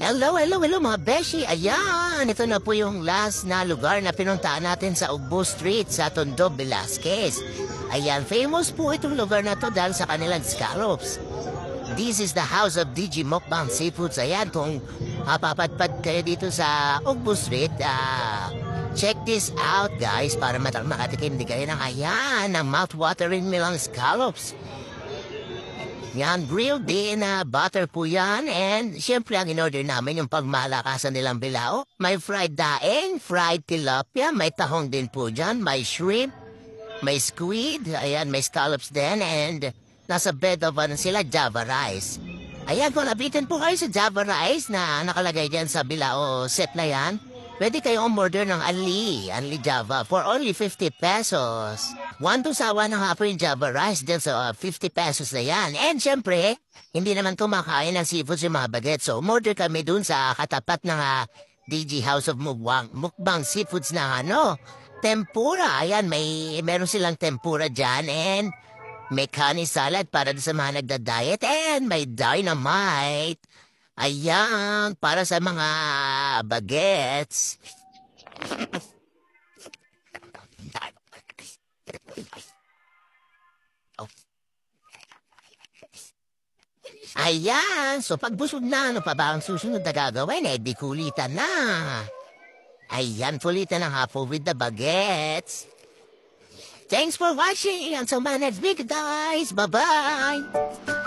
Hello mga beshi. Ayan, ito na po yung last na lugar na pinuntaan natin sa Ugbo Street sa Tondo, Velasquez. Ayan, famous po itong lugar na to dahil sa kanilang scallops. This is the house of DG Mukbang Seafoods. Ayan, kung papadpad kayo dito sa Ugbo Street, check this out guys para makatikim din kayo ng ayan, ng mouth-watering nilang scallops. Yan, grilled din na butter po yan. And syempre ang in-order namin yung pagmalakasan nilang bilao. May fried daing, fried tilapia, may tahong din po dyan, may shrimp, may squid, ayan, may scallops din. And nasa bed of ano sila, Java rice. Ayan, kung nabitin po kayo sa Java rice na nakalagay dyan sa bilao set na yan, pwede kayo umorder ng Anli Java for only 50 pesos. 1 to sawa na nga po yung Java rice din sa 50 pesos na yan. And syempre, hindi naman kumakain ng seafoods yung mga bagets. So umorder kami dun sa katapat ng DG House of Mukbang Seafoods na tempura. Ayan, meron silang tempura dyan and may kani salad para sa mga nagda-diet and may dynamite. Ayan, para sa mga bagets. Ayan, so pag busog na, ano pa ba ang susunod na gagawin? Di kulitan na. Ayan, kulitan ng hapon with the bagets. Thanks for watching. Until my next video, guys. Bye-bye.